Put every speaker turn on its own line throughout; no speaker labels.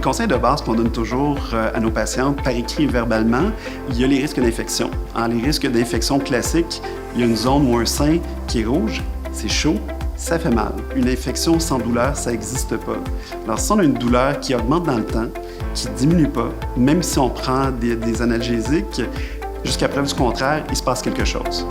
conseils de base qu'on donne toujours à nos patientes, par écrit et verbalement, il y a les risques d'infection. Les risques d'infection classiques, il y a une zone ou un sein qui est rouge, c'est chaud, ça fait mal. Une infection sans douleur, ça n'existe pas. Alors, si on a une douleur qui augmente dans le temps, qui ne diminue pas, même si on prend des analgésiques, jusqu'à preuve du contraire, il se passe quelque chose.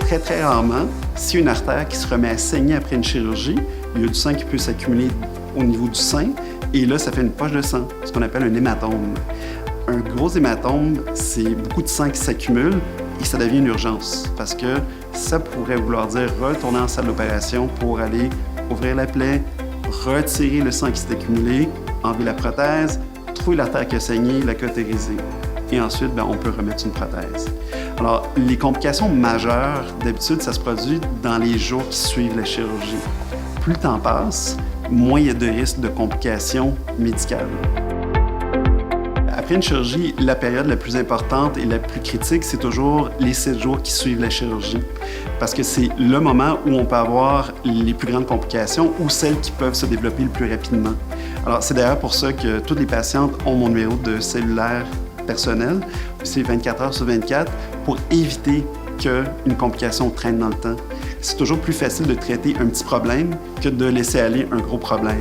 Très, très rarement, s'il y a une artère qui se remet à saigner après une chirurgie, il y a du sang qui peut s'accumuler au niveau du sein, et là, ça fait une poche de sang, ce qu'on appelle un hématome. Un gros hématome, c'est beaucoup de sang qui s'accumule, et ça devient une urgence, parce que ça pourrait vouloir dire retourner en salle d'opération pour aller ouvrir la plaie, retirer le sang qui s'est accumulé, enlever la prothèse, trouver l'artère qui a saigné, la cautériser. Et ensuite, on peut remettre une prothèse. Alors, les complications majeures, d'habitude, ça se produit dans les jours qui suivent la chirurgie. Plus le temps passe, moins il y a de risques de complications médicales. Après une chirurgie, la période la plus importante et la plus critique, c'est toujours les 7 jours qui suivent la chirurgie. Parce que c'est le moment où on peut avoir les plus grandes complications ou celles qui peuvent se développer le plus rapidement. Alors, c'est d'ailleurs pour ça que toutes les patientes ont mon numéro de cellulaire personnel, c'est 24 heures sur 24, pour éviter qu'une complication traîne dans le temps. C'est toujours plus facile de traiter un petit problème que de laisser aller un gros problème.